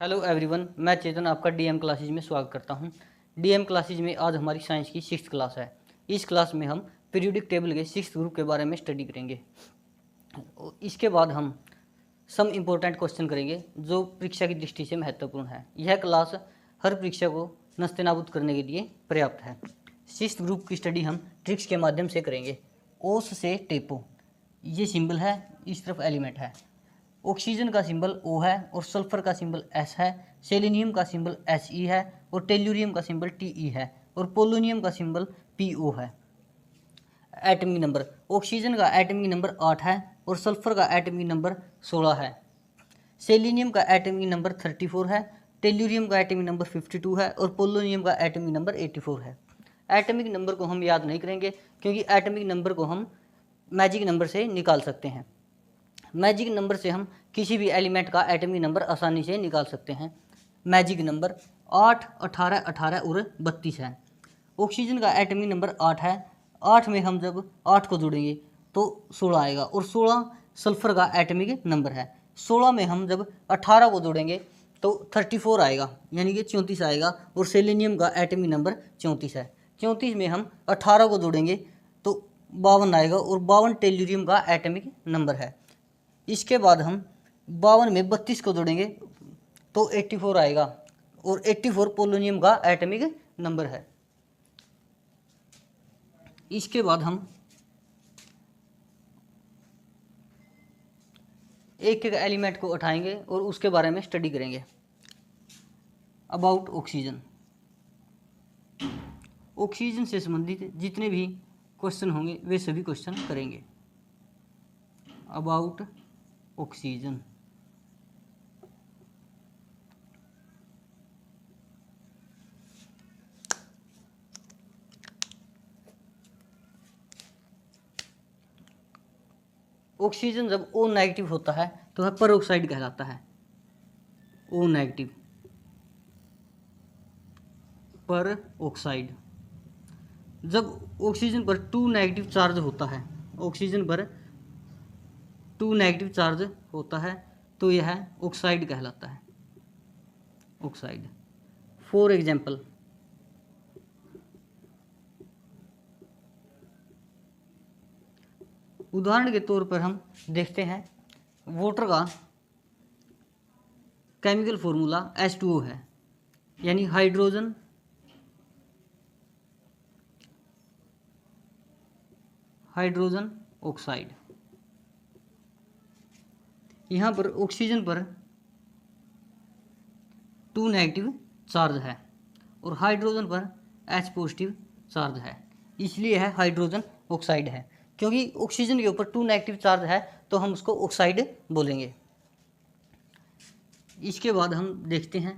Hello everyone, मैं चेतन आपका DM classes में स्वागत करता हूं। डीएम क्लासेज में आज हमारी साइंस की 6th क्लास है। इस क्लास में हम पीरियोडिक टेबल के 6th ग्रुप के बारे में स्टडी करेंगे। इसके बाद हम सम इम्पोर्टेंट क्वेश्चन करेंगे जो परीक्षा की दृष्टि से महत्वपूर्ण है। यह क्लास हर परीक्षा को नस्तेनाबूद करने के लिए पर्याप्त है। 6th ग्रुप की स्टडी हम ट्रिक्स के माध्यम से करेंगे। ओस से टेपो, ये सिंबल है, इस तरफ एलिमेंट है। ऑक्सीजन का सिंबल O है और सल्फर का सिंबल S है। सेलेनियम का सिंबल Se है और टेल्यूरियम का सिंबल Te है और पोलोनियम का सिंबल Po है। एटमिक नंबर, ऑक्सीजन का एटमिक नंबर 8 है और सल्फर का एटमिक नंबर 16 है। सेलेनियम का एटमिक नंबर 34 है, टेल्यूरियम का एटमिक नंबर 52 है और पोलोनियम का एटमिक नंबर 84 है। एटमिक नंबर को हम याद नहीं करेंगे क्योंकि एटमिक नंबर को हम मैजिक नंबर से निकाल सकते हैं। मैजिक नंबर से हम किसी भी एलिमेंट का एटमिक नंबर आसानी से निकाल सकते हैं। मैजिक नंबर 8, 18, 18 और 32 है। ऑक्सीजन का एटमिक नंबर 8 है। 8 में हम जब 8 को जोड़ेंगे तो 16 आएगा और 16 सल्फर का एटमिक नंबर है। 16 में हम जब 18 को जोड़ेंगे तो 34 आएगा, यानी कि 34 आएगा और सेलेनियम का एटमिक नंबर 34 है। 34 में हम 18 को जोड़ेंगे तो 52 आएगा और 52 टेल्यूरियम का एटमिक नंबर है। इसके बाद हम 52 में 32 को जोड़ेंगे तो 84 आएगा और 84 पोलोनियम का एटमिक नंबर है। इसके बाद हम एक एक एलिमेंट को उठाएंगे और उसके बारे में स्टडी करेंगे। अबाउट ऑक्सीजन, ऑक्सीजन से संबंधित जितने भी क्वेश्चन होंगे वे सभी क्वेश्चन करेंगे। अबाउट ऑक्सीजन, ऑक्सीजन जब O नेगेटिव होता है तो वह पेरोक्साइड कहलाता है। O negative, peroxide. जब ऑक्सीजन पर 2 नेगेटिव चार्ज होता है, ऑक्सीजन पर 2 नेगेटिव चार्ज होता है तो यह ऑक्साइड कहलाता है। ऑक्साइड। फॉर एग्जाम्पल, उदाहरण के तौर पर हम देखते हैं वाटर का केमिकल फॉर्मूला H2O है, यानी हाइड्रोजन ऑक्साइड। यहाँ पर ऑक्सीजन पर 2 नेगेटिव चार्ज है और हाइड्रोजन पर H पॉजिटिव चार्ज है, इसलिए है हाइड्रोजन ऑक्साइड है। क्योंकि ऑक्सीजन के ऊपर 2 नेगेटिव चार्ज है तो हम उसको ऑक्साइड बोलेंगे। इसके बाद हम देखते हैं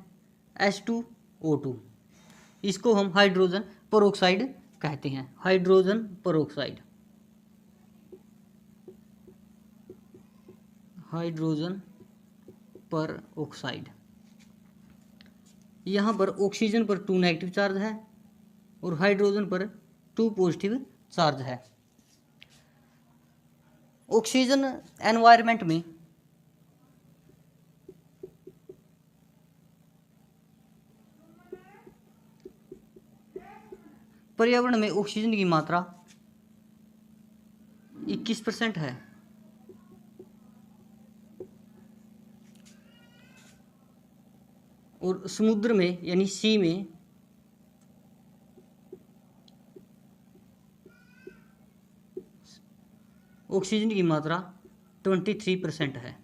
H2O2, इसको हम हाइड्रोजन पेरोक्साइड कहते हैं। Hydrogen peroxide, hydrogen peroxide. यहाँ पर ऑक्सीजन पर 2 नेगेटिव चार्ज है और हाइड्रोजन पर 2 पॉजिटिव चार्ज है। ऑक्सीजन एनवायरनमेंट में पर्यावरण में ऑक्सीजन की मात्रा 21% है और समुद्र में यानी सी में ऑक्सीजन की मात्रा 23% है।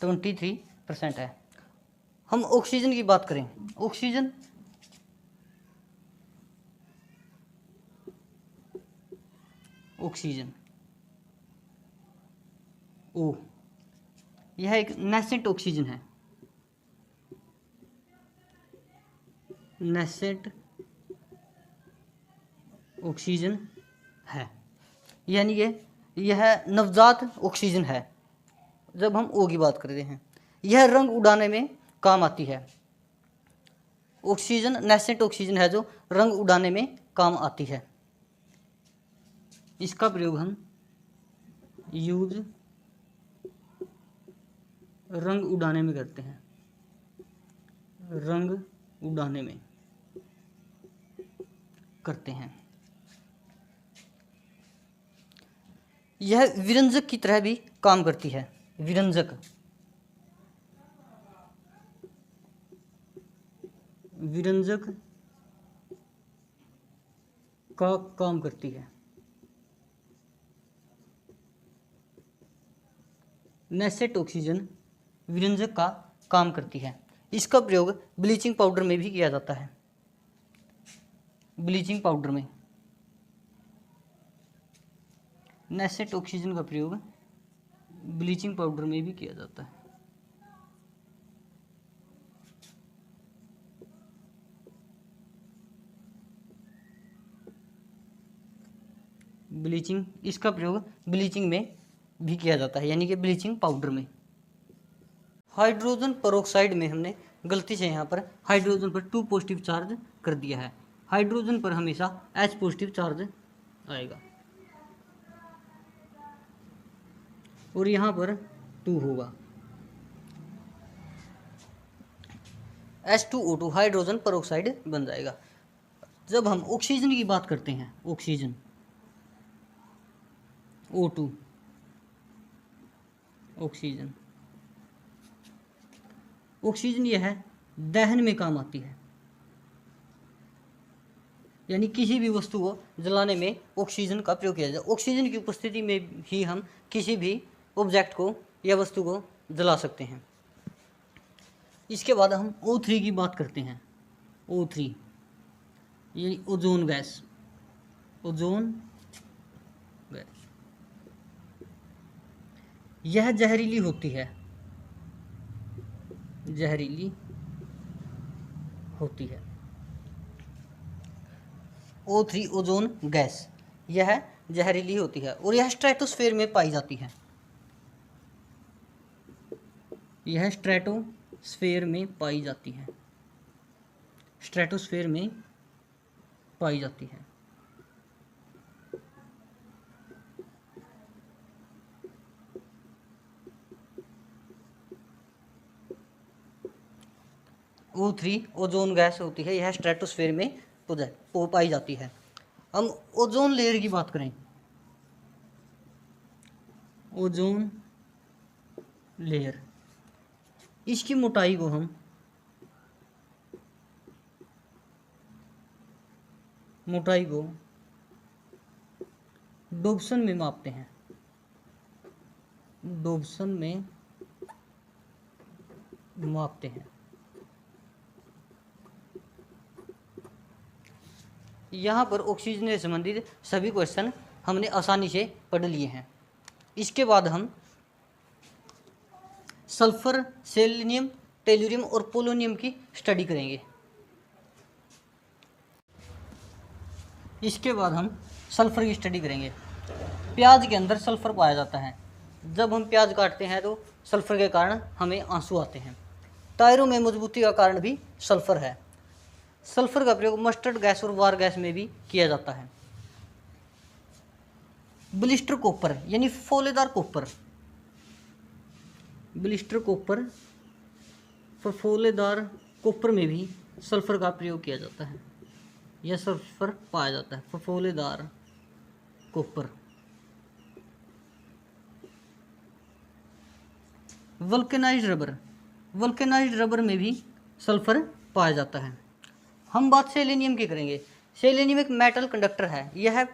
23% है। हम ऑक्सीजन की बात करें, ऑक्सीजन O, यह एक नेसेंट ऑक्सीजन है। नेसेंट ऑक्सीजन है, यानी कि यह नवजात ऑक्सीजन है। जब हम O की बात करते हैं, यह रंग उड़ाने में काम आती है। ऑक्सीजन नेसेंट ऑक्सीजन है जो रंग उड़ाने में काम आती है। इसका प्रयोग हम यूज रंग उड़ाने में करते हैं, रंग उड़ाने में करते हैं। यह विरंजक की तरह भी काम करती है, विरंजक, विरंजक का काम करती है। नेसेट ऑक्सीजन विरंजक का काम करती है। इसका प्रयोग ब्लीचिंग पाउडर में भी किया जाता है, ब्लीचिंग पाउडर में नेसेट ऑक्सीजन का प्रयोग ब्लीचिंग पाउडर में भी किया जाता है। ब्लीचिंग, इसका प्रयोग ब्लीचिंग में भी किया जाता है, यानी कि ब्लीचिंग पाउडर में। हाइड्रोजन पेरोक्साइड में हमने गलती से यहाँ पर हाइड्रोजन पर 2 पॉजिटिव चार्ज कर दिया है। हाइड्रोजन पर हमेशा H पॉजिटिव चार्ज आएगा और यहाँ पर 2 होगा। H2O2 हाइड्रोजन पेरोक्साइड बन जाएगा। जब हम ऑक्सीजन की बात करते हैं, ऑक्सीजन O2, ऑक्सीजन, ऑक्सीजन यह है दहन में काम आती है, यानी किसी भी वस्तु को जलाने में ऑक्सीजन का प्रयोग किया जाए। ऑक्सीजन की उपस्थिति में ही हम किसी भी ऑब्जेक्ट को या वस्तु को जला सकते हैं। इसके बाद हम O3 की बात करते हैं। O3 ये ओजोन गैस, ओजोन गैस, यह जहरीली होती है, जहरीली होती है। O3 ओजोन गैस यह जहरीली होती है और यह स्ट्रेटोस्फेयर में पाई जाती है, यह स्ट्रेटोस्फेयर में पाई जाती है, स्ट्रेटोस्फेयर में पाई जाती है। O3 ओजोन गैस होती है, यह स्ट्रेटोस्फेयर में पाई जाती है। हम ओजोन लेयर की बात करें, ओजोन लेयर, इसकी मोटाई को हम डोप्सन में मापते हैं, डोप्सन में मापते हैं। यहाँ पर ऑक्सीजन से संबंधित सभी क्वेश्चन हमने आसानी से पढ़ लिए हैं। इसके बाद हम सल्फर, सेलेनियम, टेलुरियम और पोलोनियम की स्टडी करेंगे। इसके बाद हम सल्फर की स्टडी करेंगे। प्याज के अंदर सल्फर पाया जाता है। जब हम प्याज काटते हैं तो सल्फर के कारण हमें आंसू आते हैं। टायरों में मजबूती का कारण भी सल्फर है। सल्फर का प्रयोग मस्टर्ड गैस और वार गैस में भी किया जाता है। ब्लिस्टर कॉपर यानी फोलेदार कॉपर, ब्लिस्टर कॉपर, फफोलेदार कॉपर में भी सल्फर का प्रयोग किया जाता है, यह सल्फर पाया जाता है। फफोलेदार copper. Vulcanised rubber, vulcanised rubber में भी सल्फर पाया जाता है। हम बात सेलेनियम की करेंगे। सेलेनियम एक मेटल कंडक्टर है, यह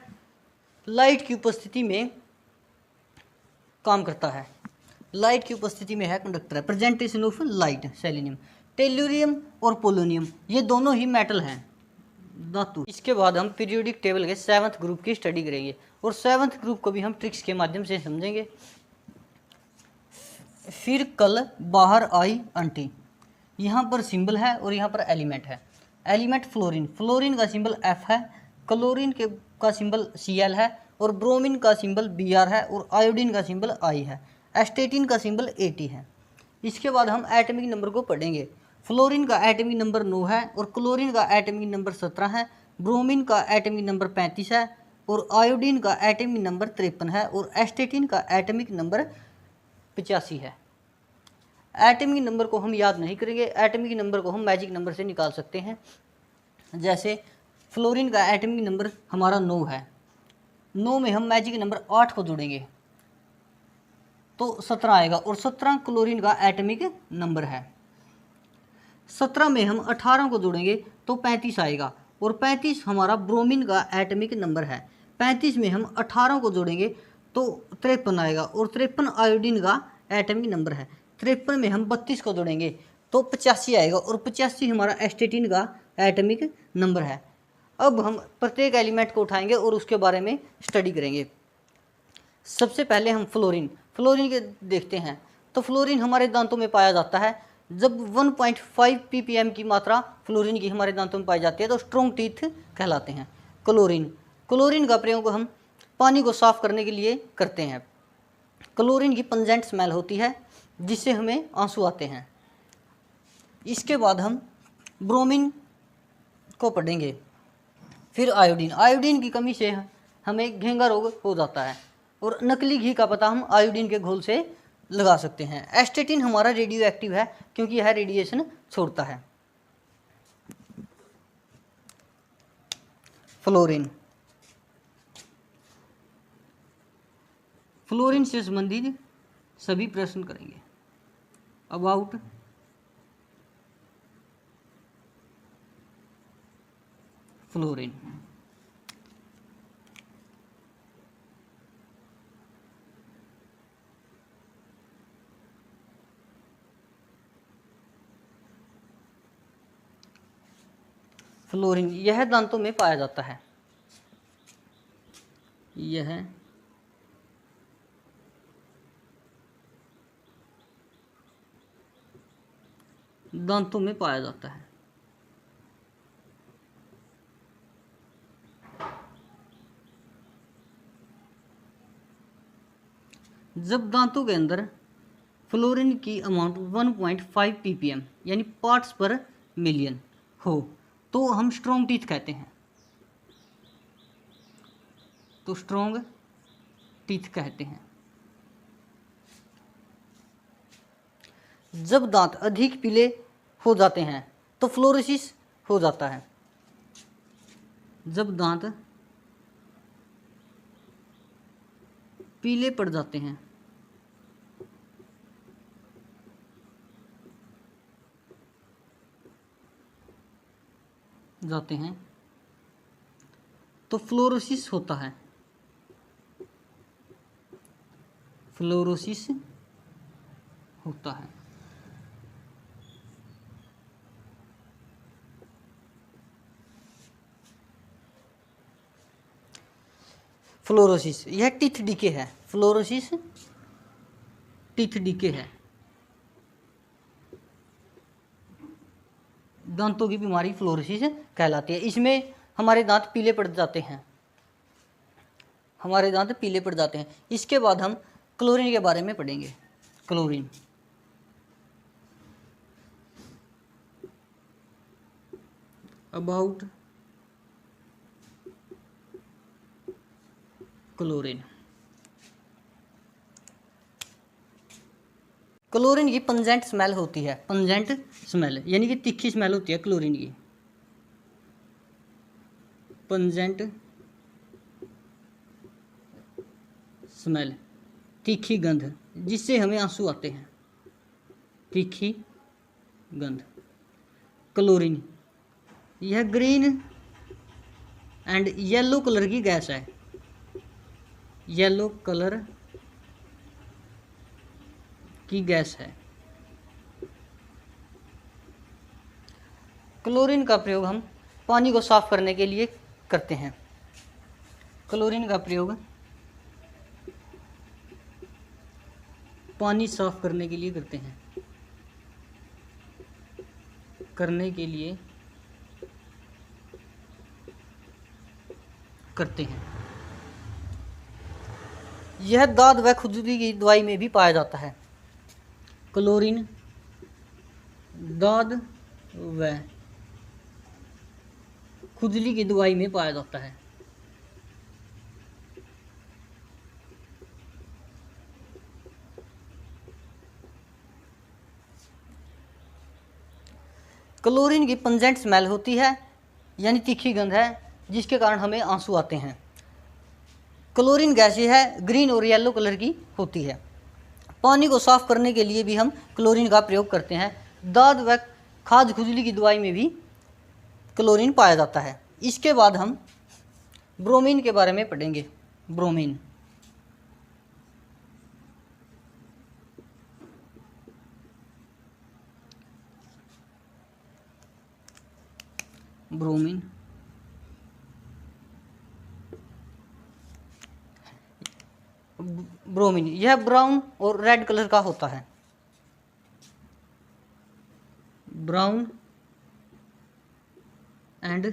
लाइट की उपस्थिति में काम करता है, लाइट की उपस्थिति में है कंडक्टर है, presentation of light. Selenium, tellurium और पोलोनियम ये दोनों ही मेटल हैं, धातु। इसके बाद हम पीरियोडिक टेबल के 7th ग्रुप की स्टडी करेंगे और 7th ग्रुप को भी हम ट्रिक्स के माध्यम से समझेंगे। फिर कल बाहर आई आंटी, यहाँ पर सिंबल है और यहाँ पर एलिमेंट है। एलिमेंट फ्लोरीन, फ्लोरीन का सिंबल F है, क्लोरीन के का सिंबल Cl है और ब्रोमीन का सिंबल Br है और आयोडीन का सिंबल I है। एस्टेटिन का सिंबल At है। इसके बाद हम एटमिक नंबर को पढ़ेंगे। फ्लोरीन का एटमिक नंबर 9 है और क्लोरीन का एटमिक नंबर 17 है, ब्रोमीन का एटमिक नंबर 35 है और आयोडीन का एटमिक नंबर 53 है और एस्टेटिन का एटमिक नंबर 85 है। एटॉमिक नंबर को हम याद नहीं करेंगे, एटॉमिक नंबर को हम मैजिक नंबर से निकाल सकते हैं। जैसे फ्लोरीन का एटॉमिक नंबर हमारा 9 है, 9 में हम मैजिक नंबर 8 को जोड़ेंगे तो 17 आएगा, और 17 क्लोरीन का एटॉमिक नंबर है। 17 में हम 18 को जोड़ेंगे तो 35 आएगा, और 35 हमारा ब्रोमीन का एटॉमिक नंबर है। 35 में हम 18 को जोड़ेंगे तो 53 आएगा, और 53 आयोडीन का एटॉमिक नंबर है। 53 में हम 32 को जोड़ेंगे तो 85 आएगा, और 85 हमारा एस्टेटिन का एटॉमिक नंबर है। अब हम प्रत्येक एलिमेंट को उठाएंगे और उसके बारे में स्टडी करेंगे। सबसे पहले हम फ्लोरीन के देखते हैं। तो फ्लोरीन हमारे दांतों में पाया जाता है। जब 1.5 ppm की मात्रा फ्लोरीन की हमारे दांतों में पाई जाती है तो स्ट्रॉन्ग टीथ कहलाते हैं। क्लोरीन का प्रयोग हम पानी को साफ करने के लिए करते हैं। क्लोरीन की पंजेंट स्मेल होती है जिससे हमें आंसू आते हैं। इसके बाद हम ब्रोमीन को पढ़ेंगे। फिर आयोडीन की कमी से हमें घेंगा रोग हो जाता है, और नकली घी का पता हम आयोडीन के घोल से लगा सकते हैं। एस्टेटिन हमारा रेडियो एक्टिव है क्योंकि यह रेडिएशन छोड़ता है। फ्लोरीन से संबंधित सभी प्रश्न करेंगे। About fluorine. फ्लोरीन यह दांतों में पाया जाता है। यह दांतों में पाया जाता है। जब दांतों के अंदर फ्लोरीन की अमाउंट 1.5 ppm यानी पार्ट्स पर मिलियन हो तो हम स्ट्रॉन्ग टीथ कहते हैं। तो स्ट्रॉन्ग टीथ कहते हैं। जब दांत अधिक पीले हो जाते हैं तो फ्लोरोसिस हो जाता है। जब दांत पीले पड़ जाते हैं तो फ्लोरोसिस होता है। फ्लोरोसिस होता है। फ्लोरोसिस यह टीथ डीके है। फ्लोरोसिस टीथ डीके है। दांतों की बीमारी फ्लोरोसिस कहलाती है। इसमें हमारे दांत पीले पड़ जाते हैं। इसके बाद हम क्लोरीन के बारे में पढ़ेंगे। क्लोरीन अबाउट क्लोरीन की पंजेंट स्मेल होती है। पंजेंट स्मेल यानी कि तीखी स्मेल होती है क्लोरीन की। पंजेंट स्मेल तीखी गंध जिससे हमें आंसू आते हैं। तीखी गंध। क्लोरीन यह ग्रीन एंड येलो कलर की गैस है। येलो कलर की गैस है। क्लोरीन का प्रयोग हम पानी को साफ करने के लिए करते हैं। क्लोरीन का प्रयोग पानी साफ करने के लिए करते हैं। यह दाद व खुजली की दवाई में भी पाया जाता है। क्लोरीन दाद व खुजली की दवाई में पाया जाता है। क्लोरीन की पंजेंट स्मेल होती है, यानी तीखी गंध है, जिसके कारण हमें आंसू आते हैं। क्लोरीन गैस ये है ग्रीन और येलो कलर की होती है। पानी को साफ करने के लिए भी हम क्लोरीन का प्रयोग करते हैं। दाद व खाज खुजली की दवाई में भी क्लोरीन पाया जाता है। इसके बाद हम ब्रोमीन के बारे में पढ़ेंगे। ब्रोमीन ब्रोमीन ब्रोमीन यह ब्राउन और रेड कलर का होता है। ब्राउन एंड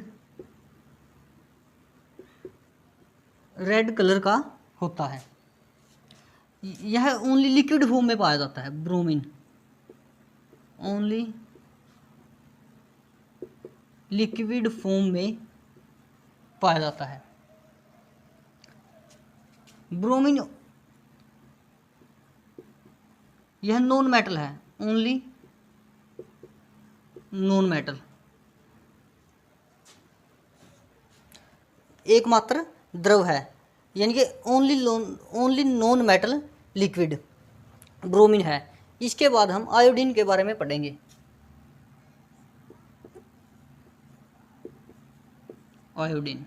रेड कलर का होता है। यह ओनली लिक्विड फॉर्म में पाया जाता है। ब्रोमीन ओनली लिक्विड फॉर्म में पाया जाता है। ब्रोमीन यह नॉन मेटल है, ओनली नॉन मेटल, एकमात्र द्रव है, यानी कि only non metal liquid bromine है। इसके बाद हम आयोडीन के बारे में पढ़ेंगे। आयोडीन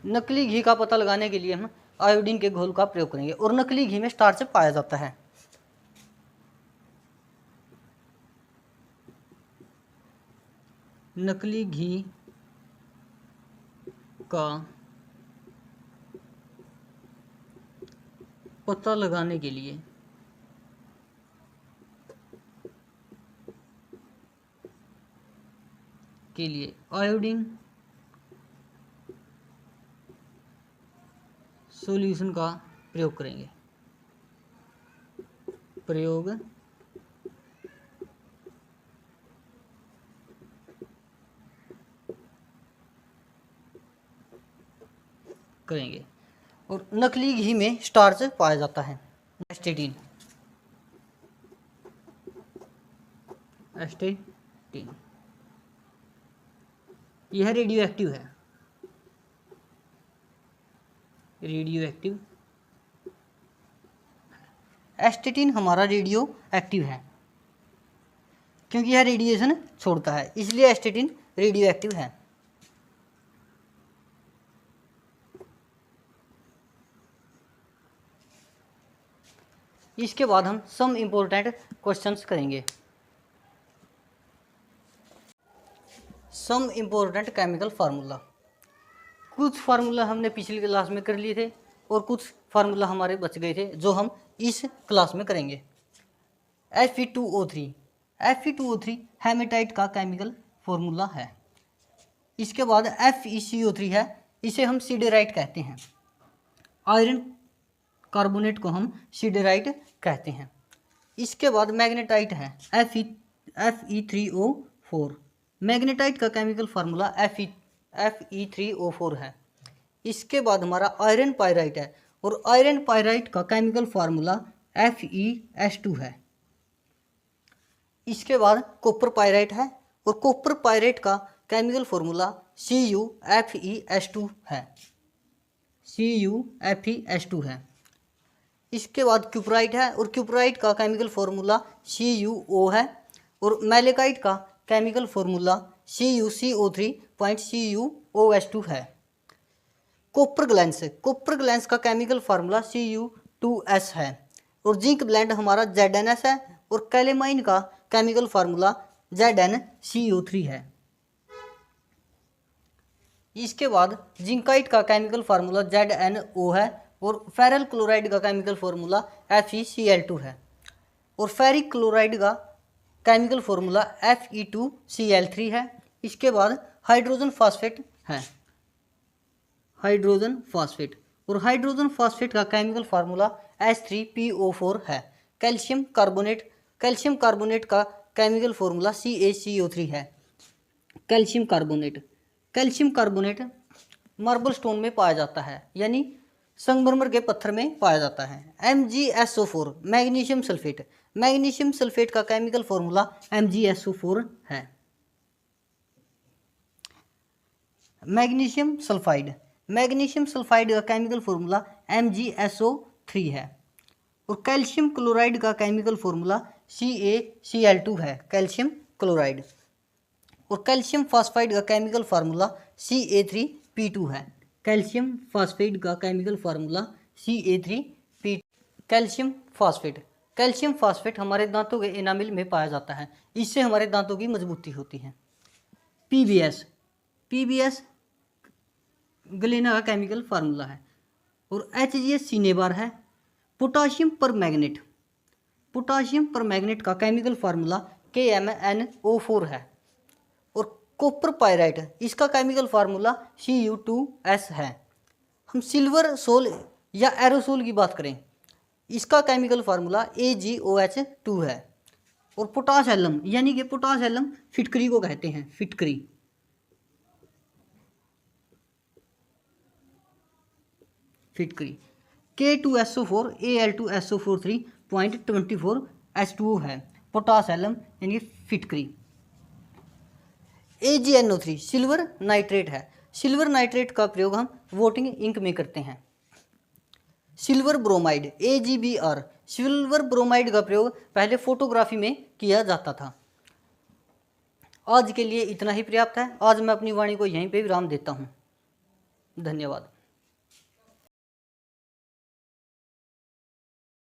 नकली घी का पता लगाने के लिए हम आयोडीन के घोल का प्रयोग करेंगे, और नकली घी में स्टार्च पाया जाता है। नकली घी का पता लगाने के लिए आयोडीन सॉल्यूशन का प्रयोग करेंगे। और नकली घी में स्टार्च पाया जाता है। एस्टेटिन यह रेडियो एक्टिव एस्टेटिन हमारा रेडियो एक्टिव है, क्योंकि यह रेडिएशन छोड़ता है, इसलिए एस्टेटिन रेडियो एक्टिव है। इसके बाद हम सम इम्पोर्टेंट क्वेश्चंस करेंगे। Some important chemical formula. कुछ फार्मूला हमने पिछली क्लास में कर लिए थे और कुछ फार्मूला हमारे बच गए थे, जो हम इस क्लास में करेंगे। Fe2O3 हेमेटाइट का केमिकल फार्मूला है। इसके बाद FeCO3 है, इसे हम सिडेराइट कहते हैं। आयरन कार्बोनेट को हम सिडेराइट कहते हैं। इसके बाद मैग्नेटाइट है, Fe3O4। मैग्नेटाइट का केमिकल फार्मूला Fe3O4 है। इसके बाद हमारा आयरन पायराइट है, और आयरन पायराइट का केमिकल फार्मूला FeS2 है। इसके बाद कॉपर पायराइट है, और कॉपर पायराइट का केमिकल फार्मूला CuFeS2 है। इसके बाद क्यूपराइट है, और क्यूपराइट का केमिकल फार्मूला CuO है, और मैलेकाइट का केमिकल फार्मूला CuCO3.CuOS2 है। कॉपर ग्लैंस का केमिकल फार्मूला Cu2S है, और जिंक ब्लेंड हमारा ZnS है, और कैलेमाइन का केमिकल फार्मूला ZnCO3 है। इसके बाद जिंकाइट का केमिकल फार्मूला ZnO है, और फेरल क्लोराइड का केमिकल फार्मूला FeCl2 है, और फेरिक क्लोराइड का केमिकल फार्मूला Fe2Cl3 है। इसके बाद हाइड्रोजन फास्फेट है, और हाइड्रोजन फास्फेट का केमिकल फार्मूला H3PO4 है। कैल्शियम कार्बोनेट का केमिकल फार्मूला CaCO3 है। कैल्शियम कार्बोनेट मार्बल स्टोन में पाया जाता है, यानी संगमरमर के पत्थर में पाया जाता है। MgSO4 magnesium sulphate, magnesium sulphate का केमिकल फॉर्मूला MgSO4 है। मैग्नीशियम सल्फाइड, मैग्नीशियम सल्फाइड का केमिकल फॉर्मूला MgSO3 है। और कैल्शियम क्लोराइड का केमिकल फॉर्मूला CaCl2 है, कैल्शियम क्लोराइड। और कैल्शियम फास्फाइड का केमिकल फार्मूला Ca3P2 है, कैल्शियम फास्फेट का chemical formula Ca3P2। Calcium phosphate, calcium phosphate हमारे दांतों के एनामिल में पाया जाता है, इससे हमारे दांतों की मजबूती होती है। PbS, PbS गलेना का केमिकल फार्मूला है। और HgS सिनेबार है। पोटाशियम पर मैग्नेट, पोटाशियम पर मैग्नेट का केमिकल फार्मूला KMnO4 है। और कॉपर पायराइट, इसका केमिकल फार्मूला Cu2S है। हम सिल्वर सोल या एरोसोल की बात करें, इसका केमिकल फार्मूला AgOH2 है। और पोटाश एलम, यानी कि पोटाश एलम फिटकरी को कहते हैं, फिटकरी। फिटकरी K2SO4 Al2SO4 3.24 H2O है, पोटाश एलम यानी फिटकरी। AgNO3 सिल्वर नाइट्रेट है। सिल्वर नाइट्रेट का प्रयोग हम वोटिंग इंक में करते हैं। Silver bromide AgBr, silver bromide का प्रयोग पहले फोटोग्राफी में किया जाता था। आज के लिए इतना ही पर्याप्त है। आज मैं अपनी वाणी को यहीं पे विराम देता हूँ। धन्यवाद।